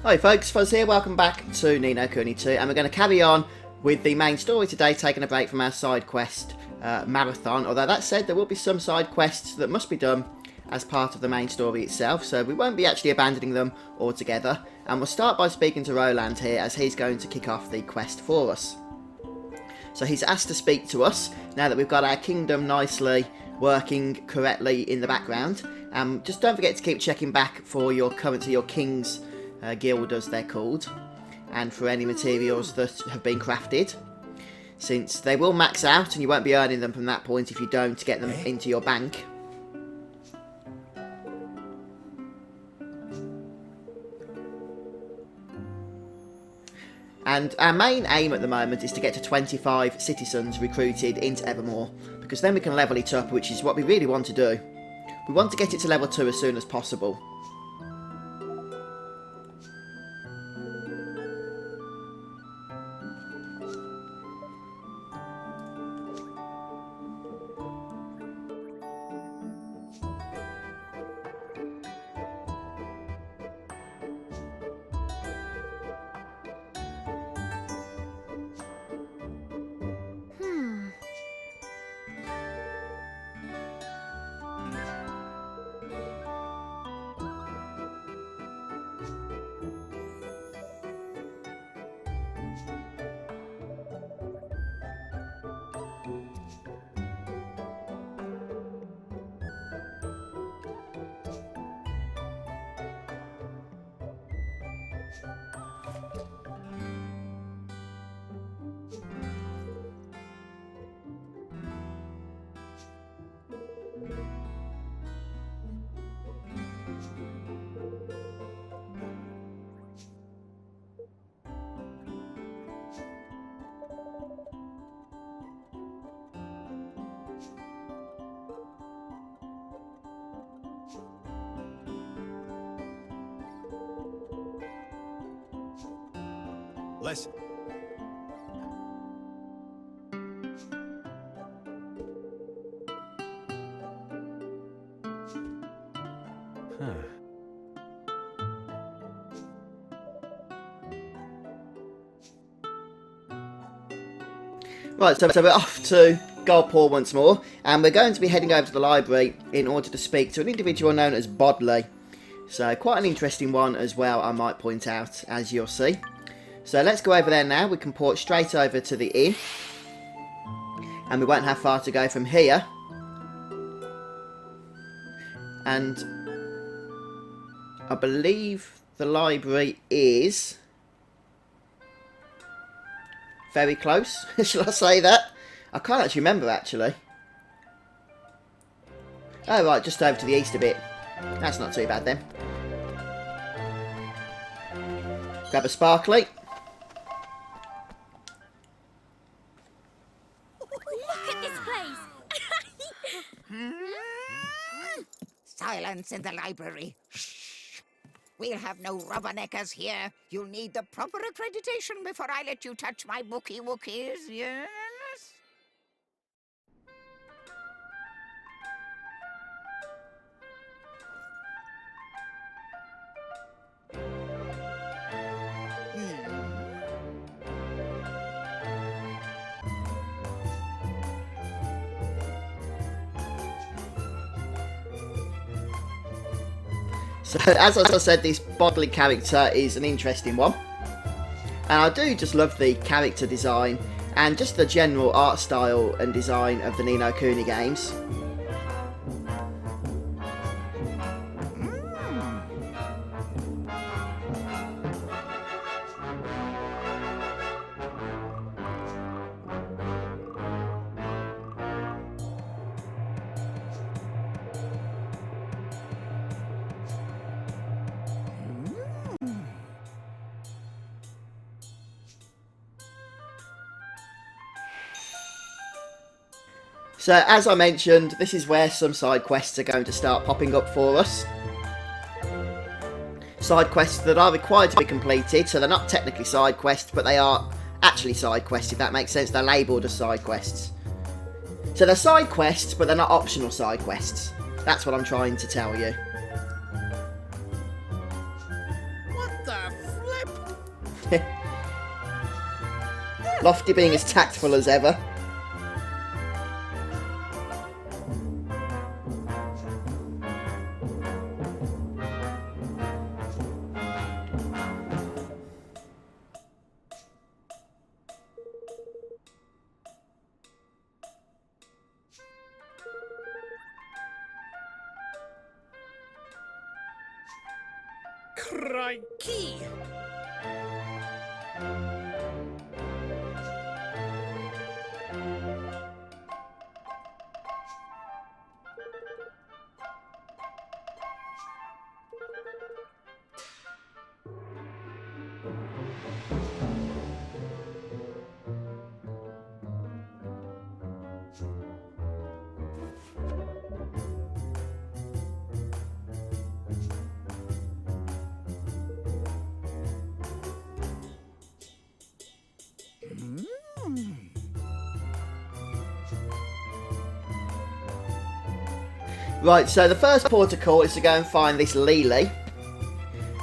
Hi folks, Fuzz here, welcome back to No Kuni II, and we're going to carry on with the main story today, taking a break from our side quest marathon. Although that said, there will be some side quests that must be done as part of the main story itself, so we won't be actually abandoning them altogether. And we'll start by speaking to Roland here, as he's going to kick off the quest for us. So he's asked to speak to us, now that we've got our kingdom nicely working correctly in the background. Just don't forget to keep checking back for your currency, your king's guild as they're called, and for any materials that have been crafted, since they will max out and you won't be earning them from that point if you don't get them into your bank. And our main aim at the moment is to get to 25 citizens recruited into Evermore, because then we can level it up, which is what we really want to do. We want to get it to level 2 as soon as possible. Listen. Right, so we're off to Goldpaw once more, and we're going to be heading over to the library in order to speak to an individual known as Boddly. So quite an interesting one as well, I might point out, as you'll see. So let's go over there now. We can port straight over to the inn, and we won't have far to go from here. And I believe the library is very close. Shall I say that? I can't actually remember, actually. Oh right, just over to the east a bit. That's not too bad then. Grab a sparkly. Silence in the library. Shh. We'll have no rubberneckers here. You'll need the proper accreditation before I let you touch my bookie wookies, yes? So, as I said, this Boddly character is an interesting one. And I do just love the character design and just the general art style and design of the No Kuni games. So, as I mentioned, this is where some side quests are going to start popping up for us. Side quests that are required to be completed, so they're not technically side quests, but they are actually side quests, if that makes sense. They're labelled as side quests. So they're side quests, but they're not optional side quests. That's what I'm trying to tell you. What the Lofty being as tactful as ever. Crikey! Right, so the first port of call is to go and find this Lily.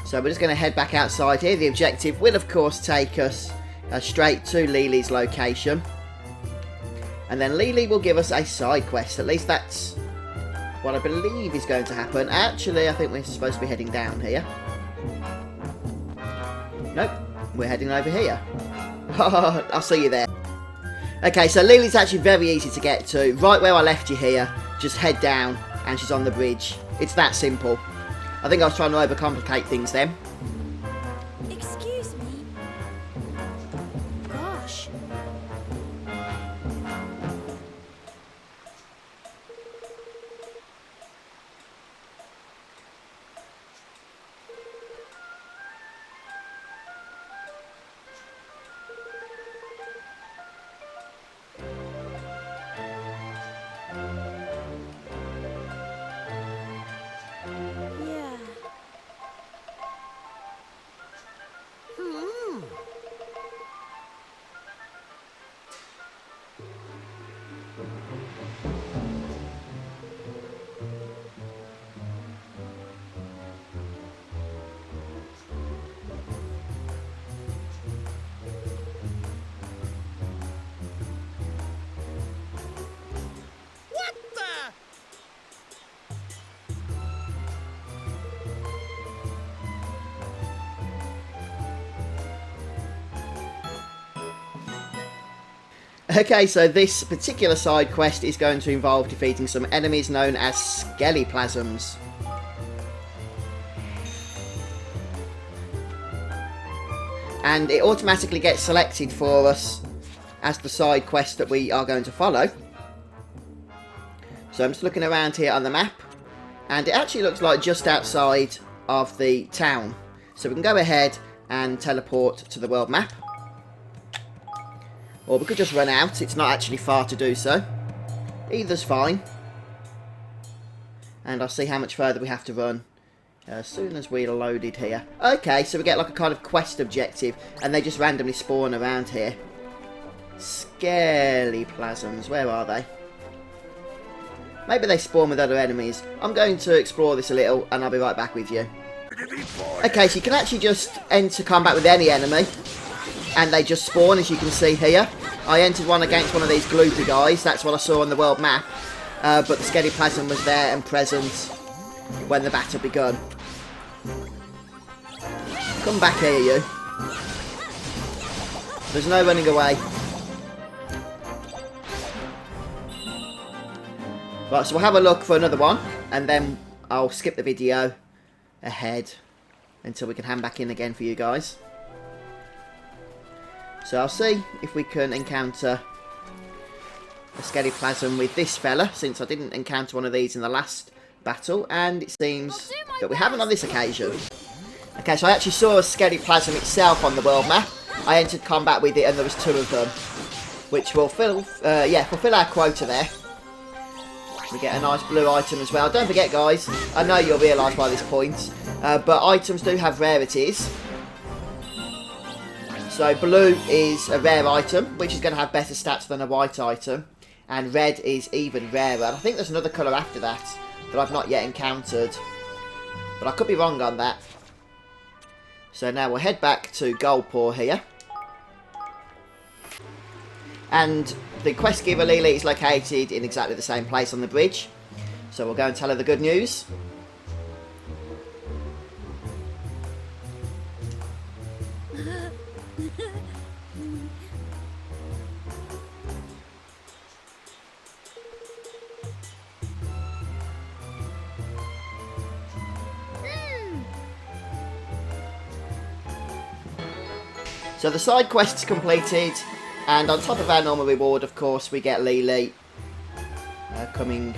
So we're just going to head back outside here. The objective will, of course, take us straight to Lily's location. And then Lily will give us a side quest. At least that's what I believe is going to happen. Actually, I think we're supposed to be heading down here. Nope, we're heading over here. I'll see you there. Okay, so Lily's actually very easy to get to. Right where I left you here, just head down and she's on the bridge. It's that simple. I think I was trying to overcomplicate things then. Excuse me. Gosh. Yeah. What the? Okay, so this particular side quest is going to involve defeating some enemies known as Skellyplasms. And it automatically gets selected for us as the side quest that we are going to follow. So I'm just looking around here on the map, and it actually looks like just outside of the town. So we can go ahead and teleport to the world map. Or we could just run out, it's not actually far to do so. Either's fine. And I'll see how much further we have to run as soon as we're loaded here. Okay, so we get like a kind of quest objective, and they just randomly spawn around here. Skellyplasms, where are they? Maybe they spawn with other enemies. I'm going to explore this a little, and I'll be right back with you. Okay, so you can actually just enter combat with any enemy, and they just spawn, as you can see here. I entered one against one of these gloopy guys. That's what I saw on the world map. But the Skellyplasm was there and present when the battle begun. Come back here, you. There's no running away. Right, so we'll have a look for another one, and then I'll skip the video ahead until we can hand back in again for you guys. So I'll see if we can encounter a Skellyplasm with this fella, since I didn't encounter one of these in the last battle, and it seems that we haven't on this occasion. Okay, so I actually saw a Skellyplasm itself on the world map. I entered combat with it, and there was 2 of them, which will fulfill our quota there. We get a nice blue item as well. Don't forget, guys, I know you'll realise by this point, but items do have rarities. So blue is a rare item, which is going to have better stats than a white item, and red is even rarer. I think there's another colour after that I've not yet encountered, but I could be wrong on that. So now we'll head back to Goldpaw here. And the quest giver Lily is located in exactly the same place on the bridge. So we'll go and tell her the good news. So the side quest's completed, and on top of our normal reward, of course, we get Lily coming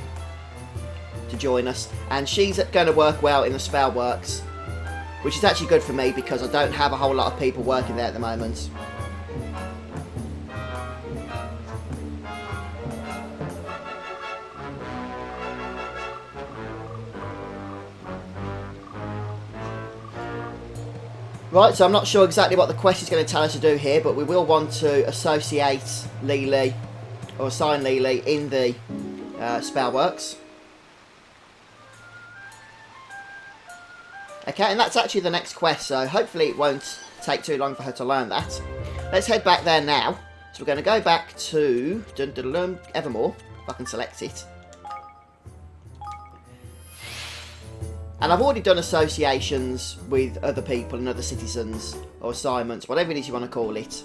to join us, and she's going to work well in the spell works, which is actually good for me because I don't have a whole lot of people working there at the moment. Right, so I'm not sure exactly what the quest is going to tell us to do here, but we will want to associate Lily, or assign Lily in the spellworks. Okay, and that's actually the next quest, so hopefully it won't take too long for her to learn that. Let's head back there now. So we're going to go back to Evermore, if I can select it. And I've already done associations with other people and other citizens, or assignments, whatever it is you want to call it.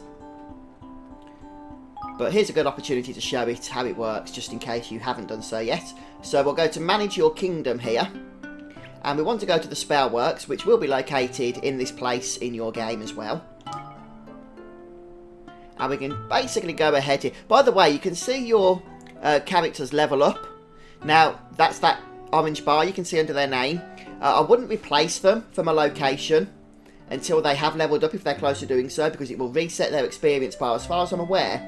But here's a good opportunity to show it how it works, just in case you haven't done so yet. So we'll go to Manage Your Kingdom here. And we want to go to the Spellworks, which will be located in this place in your game as well. And we can basically go ahead here. By the way, you can see your characters level up. Now, that's that orange bar you can see under their name. I wouldn't replace them from a location until they have leveled up if they're close to doing so, because it will reset their experience bar. As far as I'm aware,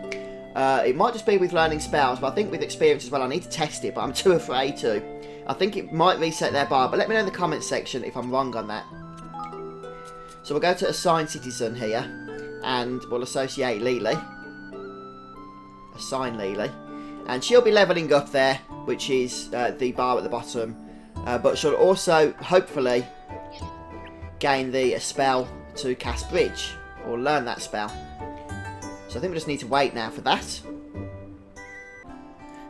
it might just be with learning spells, but I think with experience as well. I need to test it, but I'm too afraid to. I think it might reset their bar, but let me know in the comments section if I'm wrong on that. So we'll go to Assign Citizen here, and we'll associate Lily. Assign Lily. And she'll be levelling up there, which is the bar at the bottom. But she'll also, hopefully, gain the spell to cast Bridge, or learn that spell. So I think we just need to wait now for that.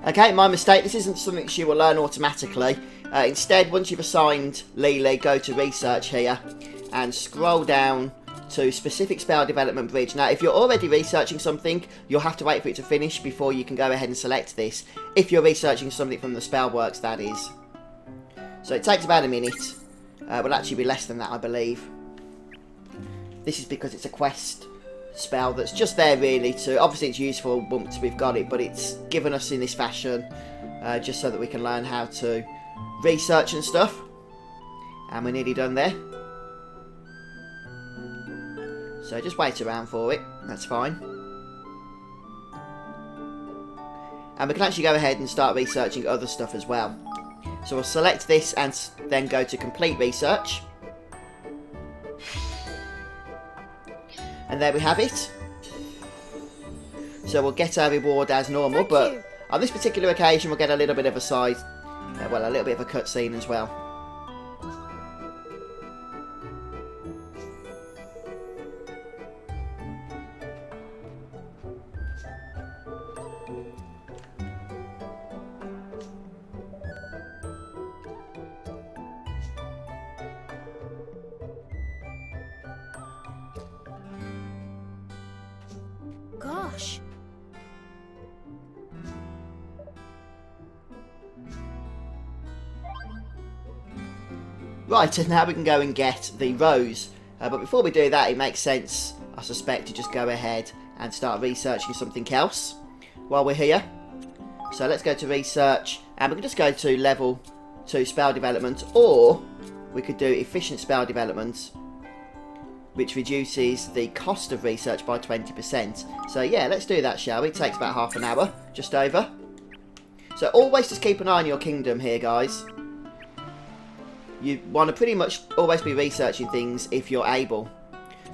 Okay, my mistake, this isn't something she will learn automatically. Instead, once you've assigned Lily, go to Research here, and scroll down to Specific Spell Development Bridge. Now, if you're already researching something, you'll have to wait for it to finish before you can go ahead and select this. If you're researching something from the Spellworks, that is. So it takes about a minute. Will actually be less than that, I believe. This is because it's a quest spell that's just there really to... Obviously it's useful once we've got it, but it's given us in this fashion just so that we can learn how to research and stuff. And we're nearly done there. So just wait around for it, that's fine. And we can actually go ahead and start researching other stuff as well. So we'll select this and then go to Complete Research. And there we have it. So we'll get our reward as normal, but on this particular occasion we'll get a little bit of a side, well, a little bit of a cutscene as well. Gosh. Right, and now we can go and get the rose. But before we do that, it makes sense, I suspect, to just go ahead and start researching something else while we're here. So let's go to research, and we can just go to level 2 spell development, or we could do efficient spell development, which reduces the cost of research by 20%. So yeah, let's do that, shall we? It takes about half an hour, just over. So always just keep an eye on your kingdom here, guys. You want to pretty much always be researching things if you're able.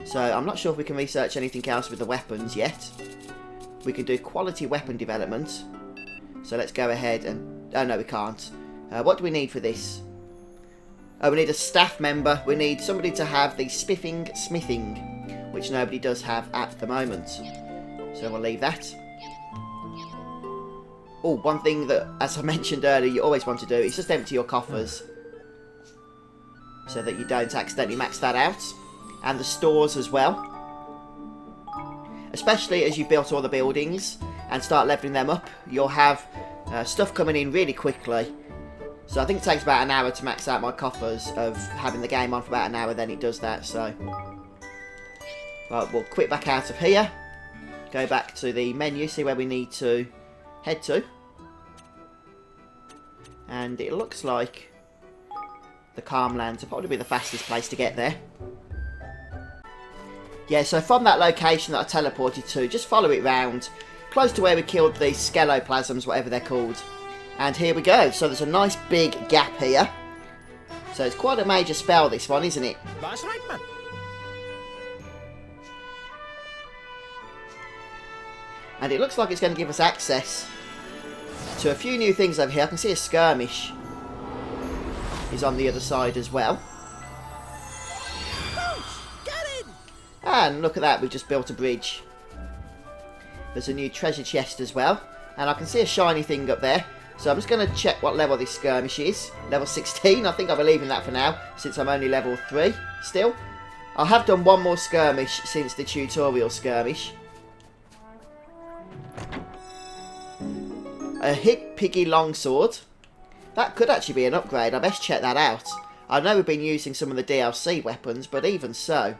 So I'm not sure if we can research anything else with the weapons yet. We can do quality weapon development. So let's go ahead and... Oh no, we can't. What do we need for this? We need a staff member. We need somebody to have the spiffing smithing, which nobody does have at the moment. So we'll leave that. Oh, one thing that, as I mentioned earlier, you always want to do is just empty your coffers, so that you don't accidentally max that out. And the stores as well. Especially as you've built all the buildings and start leveling them up, you'll have stuff coming in really quickly. So I think it takes about an hour to max out my coffers of having the game on for about an hour, then it does that. So right, we'll quit back out of here, go back to the menu, see where we need to head to. And it looks like the Calmlands will probably be the fastest place to get there. Yeah, so from that location that I teleported to, just follow it round, close to where we killed the Skeloplasms, whatever they're called. And here we go. So there's a nice big gap here. So it's quite a major spell, this one, isn't it? That's right, man. And it looks like it's going to give us access to a few new things over here. I can see a skirmish is on the other side as well. Get in! And look at that, we've just built a bridge. There's a new treasure chest as well. And I can see a shiny thing up there. So I'm just going to check what level this skirmish is. Level 16, I think I'll be leaving that for now, since I'm only level 3 still. I have done one more skirmish since the tutorial skirmish. A Hit Piggy Longsword. That could actually be an upgrade, I best check that out. I know we've been using some of the DLC weapons, but even so.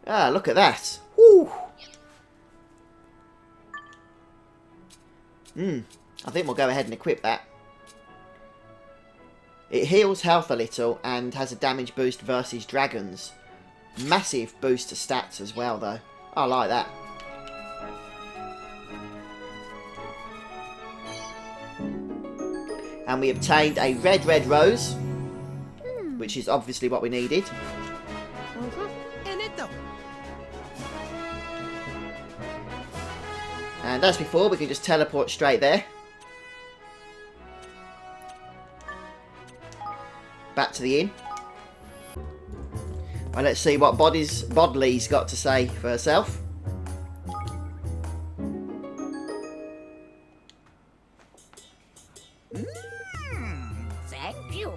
Ah, look at that. Woo! I think we'll go ahead and equip that. It heals health a little and has a damage boost versus dragons. Massive boost to stats as well, though. I like that. And we obtained a red rose, which is obviously what we needed. In it though. And as before, we can just teleport straight there. Back to the inn. Well, let's see what Boddly's got to say for herself. Thank you.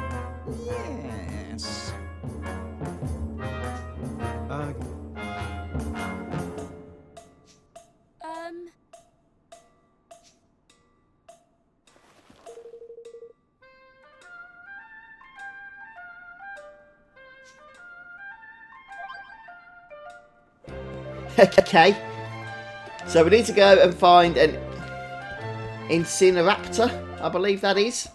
Oh, yes. Okay. So we need to go and find an Incinerator, I believe that is.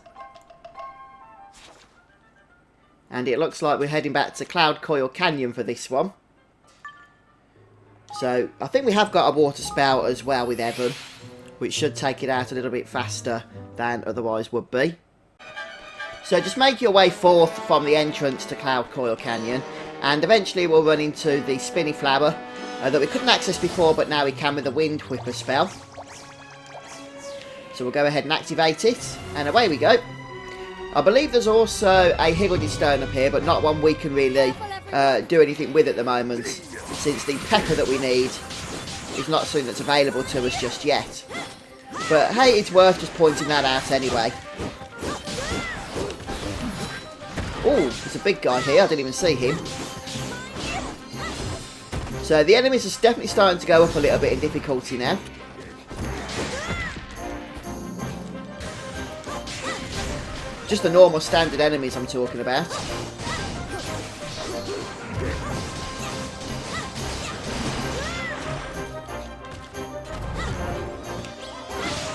And it looks like we're heading back to Cloud Coil Canyon for this one. So I think we have got a water spout as well with Evan, which should take it out a little bit faster than otherwise would be. So just make your way forth from the entrance to Cloud Coil Canyon, and eventually we'll run into the Spinny Flower that we couldn't access before, but now we can with the Wind Whipper spell. So we'll go ahead and activate it, and away we go. I believe there's also a Higgledy Stone up here, but not one we can really do anything with at the moment, since the pepper that we need is not something that's available to us just yet. But hey, it's worth just pointing that out anyway. Oh, there's a big guy here, I didn't even see him. So the enemies are definitely starting to go up a little bit in difficulty now. Just the normal standard enemies I'm talking about.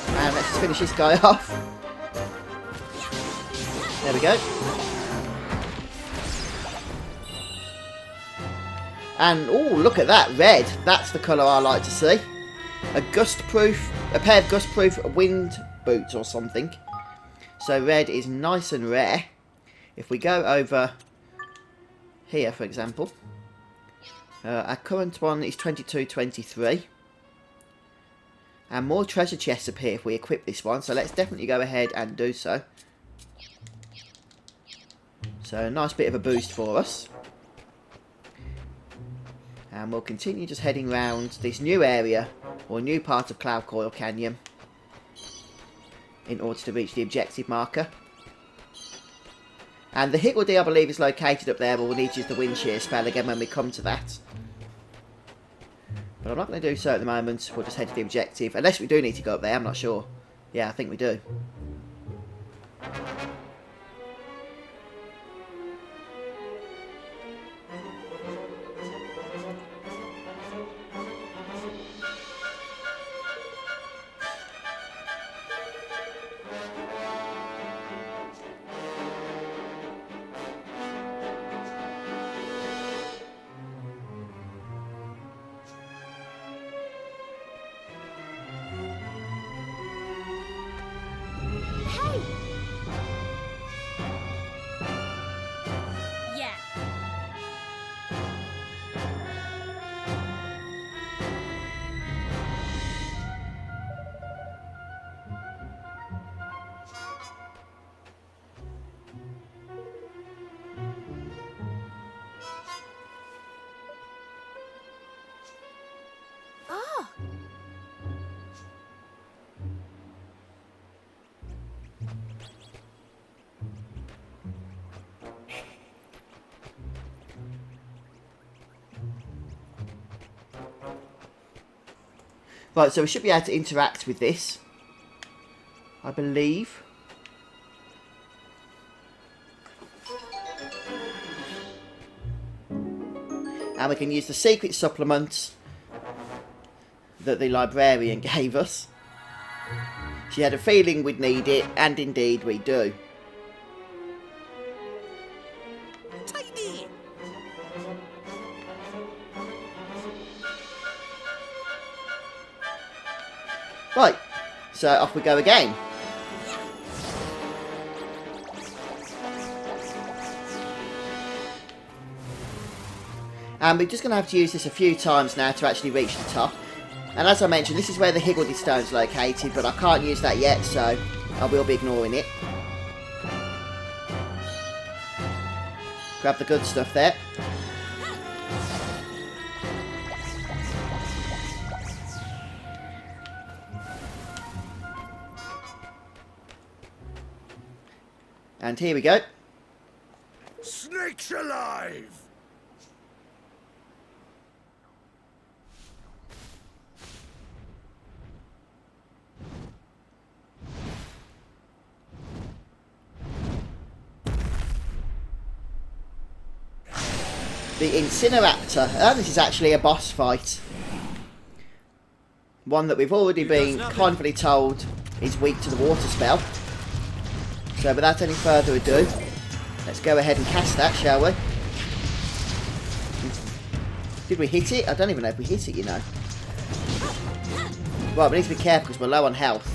And let's just finish this guy off. There we go. And, oh, look at that, red. That's the colour I like to see. A pair of gust-proof wind boots or something. So red is nice and rare. If we go over here, for example, our current one is 2223. And more treasure chests appear if we equip this one, so let's definitely go ahead and do so. So a nice bit of a boost for us. And we'll continue just heading round this new area, or new part of Cloud Coil Canyon, in order to reach the objective marker. And the Higgledy, I believe, is located up there, but we'll need to use the wind shear spell again when we come to that. But I'm not going to do so at the moment. We'll just head to the objective, unless we do need to go up there, I'm not sure. Yeah, I think we do. Yeah. Oh. Right, so we should be able to interact with this, I believe. And we can use the secret supplement that the librarian gave us. She had a feeling we'd need it, and indeed we do. Tidy! Right, so off we go again. And we're just going to have to use this a few times now to actually reach the top. And as I mentioned, this is where the Higgledy Stone is located, but I can't use that yet, so I will be ignoring it. Grab the good stuff there. And here we go. Snakes alive! The Incinerator. And this is actually a boss fight. One that we've already been confidently told is weak to the water spell. So without any further ado, let's go ahead and cast that, shall we? Did we hit it? I don't even know if we hit it, you know. Right, we need to be careful because we're low on health.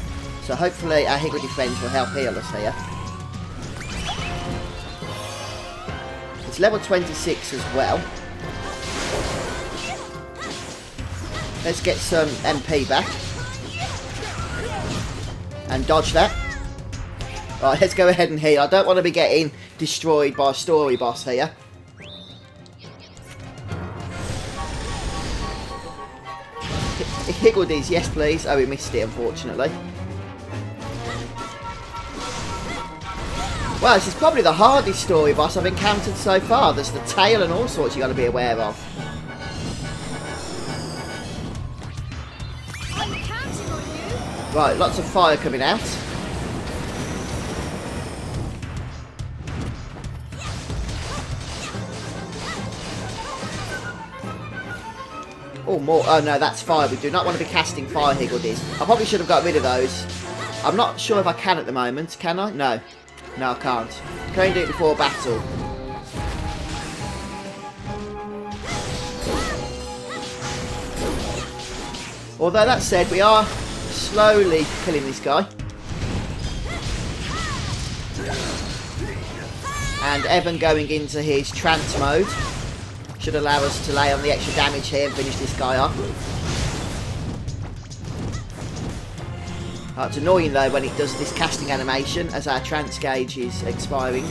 So hopefully our Higgledy friends will help heal us here. It's level 26 as well. Let's get some MP back. And dodge that. Right, let's go ahead and heal. I don't want to be getting destroyed by a story boss here. Higgledies, yes please. Oh, we missed it, unfortunately. Well, this is probably the hardest story boss I've encountered so far. There's the tail and all sorts you've got to be aware of. I'm counting on you. Right, lots of fire coming out. Oh, more. Oh, no, that's fire. We do not want to be casting fire Higgledies. I probably should have got rid of those. I'm not sure if I can at the moment. Can I? No. No, I can't. Can only do it before battle. Although that said, we are slowly killing this guy. And Evan going into his trance mode should allow us to lay on the extra damage here and finish this guy off. It's annoying though when it does this casting animation as our trance gauge is expiring.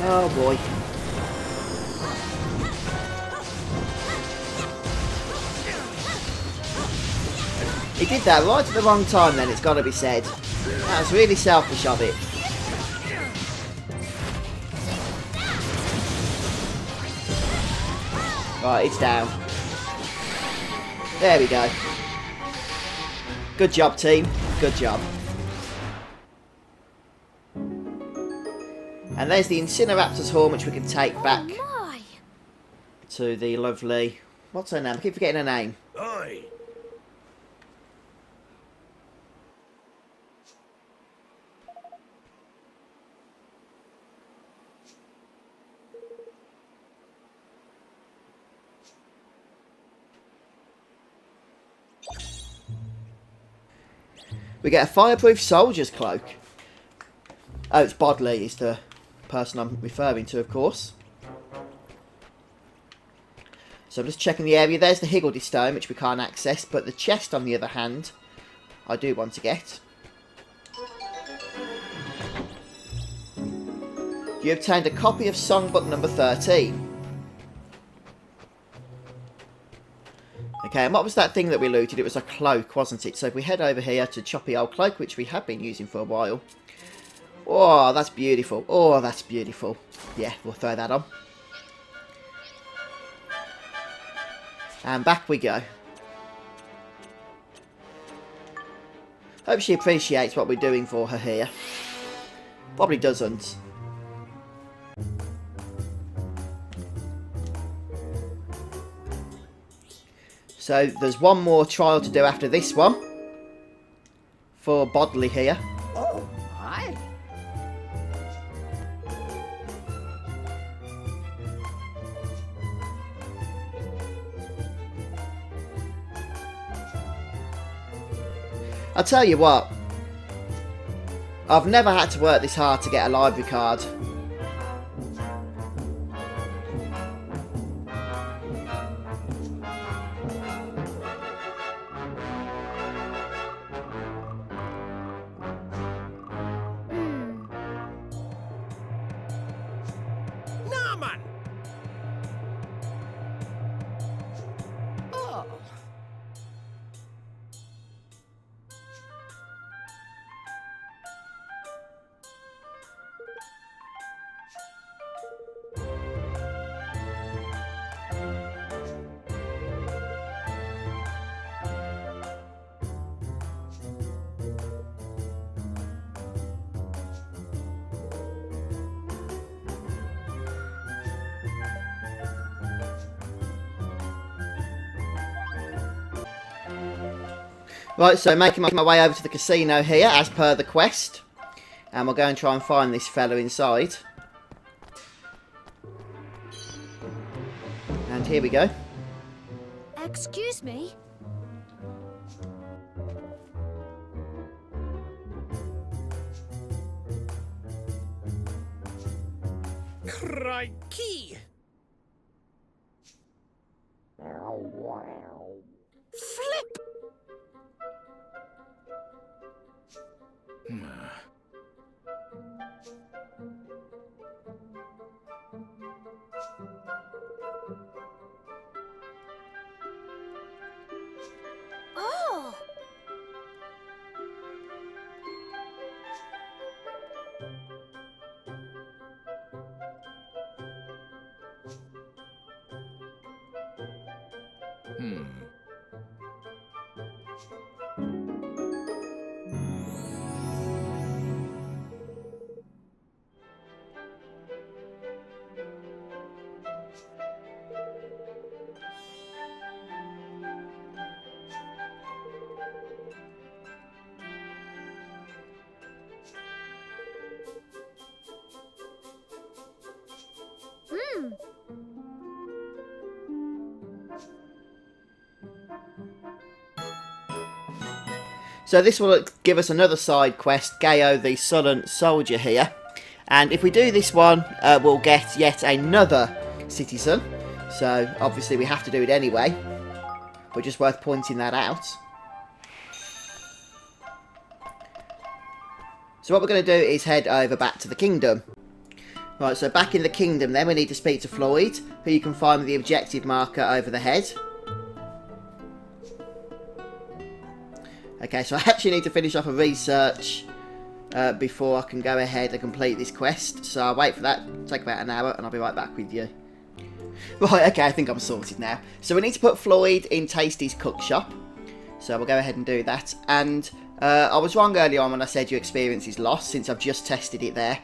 Oh boy. He did that right at the wrong time then, it's got to be said. That was really selfish of it. Right, it's down. There we go. Good job, team. Good job. And there's the Incinerator's horn, which we can take back My. to the lovely... What's her name? I keep forgetting her name. Aye. We get a Fireproof soldier's cloak. Oh, it's Boddly is the person I'm referring to, of course. So I'm just checking the area. There's the Higgledy stone, which we can't access, but the chest, on the other hand, I do want to get. You obtained a copy of Songbook number 13. Okay, and what was that thing that we looted? It was a cloak, wasn't it? So if we head over here to Choppy Old Cloak, which we have been using for a while. Oh, that's beautiful. Oh, that's beautiful. Yeah, we'll throw that on. And back we go. Hope she appreciates what we're doing for her here. Probably doesn't. So there's one more trial to do after this one. For Boddly here. Oh, my. I'll tell you what. I've never had to work this hard to get a library card. Nah, man. Oh. Right, so making my way over to the casino here, as per the quest. And we'll go and try and find this fella inside. And here we go. Excuse me? Crikey. Flip. So this will give us another side quest, Gaio the Sullen Soldier here. And if we do this one, we'll get yet another citizen. So obviously we have to do it anyway. But just worth pointing that out. So what we're going to do is head over back to the kingdom. Right, so back in the kingdom then we need to speak to Floyd, who you can find with the objective marker over the head. Okay, so I actually need to finish off a research before I can go ahead and complete this quest. So I'll wait for that, take about an hour, and I'll be right back with you. Right, okay, I think I'm sorted now. So we need to put Floyd in Tasty's cook shop. So we'll go ahead and do that. And I was wrong earlier on when I said your experience is lost, since I've just tested it there.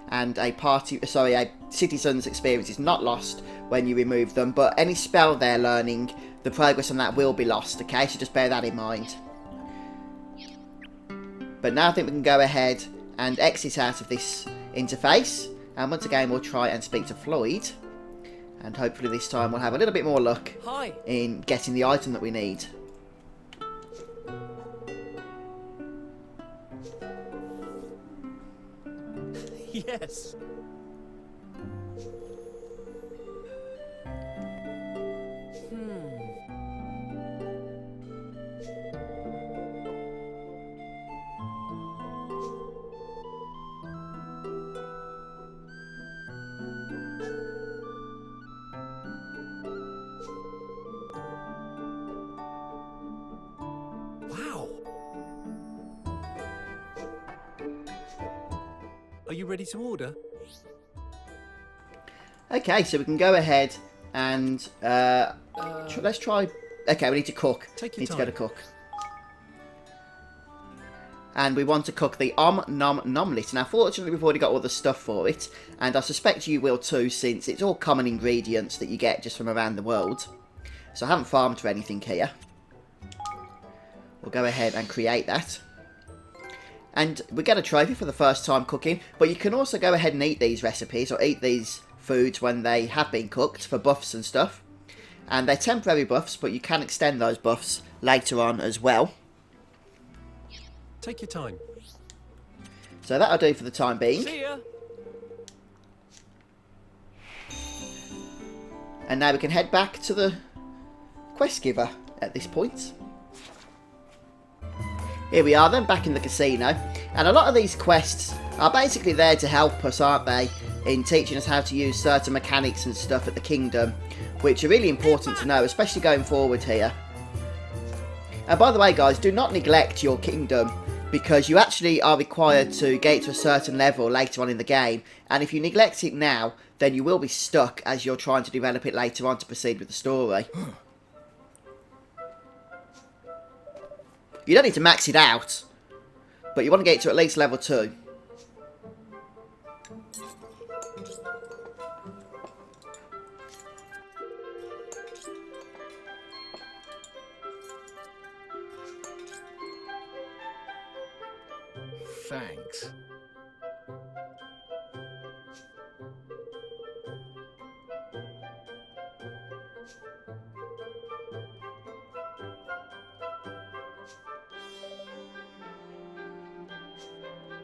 And a citizen's experience is not lost when you remove them. But any spell they're learning, the progress on that will be lost, okay? So just bear that in mind. But now I think we can go ahead and exit out of this interface. And once again, we'll try and speak to Floyd. And hopefully this time we'll have a little bit more luck in getting the item that we need. Yes. Wow. Are you ready to order? Okay, so we can go ahead and let's try. Okay, we need to cook. Take your need time. to go to cook. And we want to cook the Nom Nomlet. Now, fortunately, we've already got all the stuff for it, and I suspect you will too, since it's all common ingredients that you get just from around the world. So I haven't farmed for anything here. We'll go ahead and create that. And we get a trophy for the first time cooking, but you can also go ahead and eat these recipes, or eat these foods when they have been cooked for buffs and stuff. And they're temporary buffs, but you can extend those buffs later on as well. Take your time. So that'll do for the time being. See ya. And now we can head back to the quest giver at this point. Here we are then, back in the casino. And a lot of these quests are basically there to help us, aren't they? In teaching us how to use certain mechanics and stuff at the kingdom, which are really important to know, especially going forward here. And by the way, guys, do not neglect your kingdom, because you actually are required to get to a certain level later on in the game, and if you neglect it now, then you will be stuck as you're trying to develop it later on to proceed with the story. You don't need to max it out, but you want to get to at least level 2. Thanks.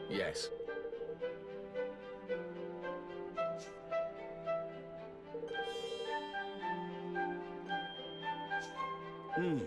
Yes. Hmm.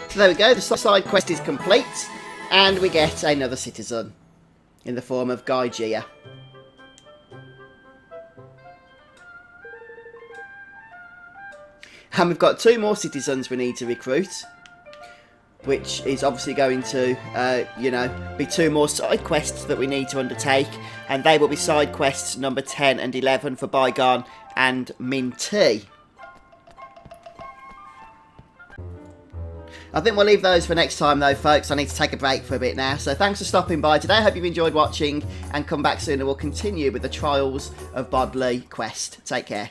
So there we go, the side quest is complete, and we get another citizen in the form of Guy Gia. And we've got 2 more citizens we need to recruit, which is obviously going to, you know, be 2 more side quests that we need to undertake, and they will be side quests number 10 and 11 for Bygone and Minty. I think we'll leave those for next time though, folks. I need to take a break for a bit now. So thanks for stopping by today. I hope you've enjoyed watching, and come back soon and we'll continue with the Trials of Boddly quest. Take care.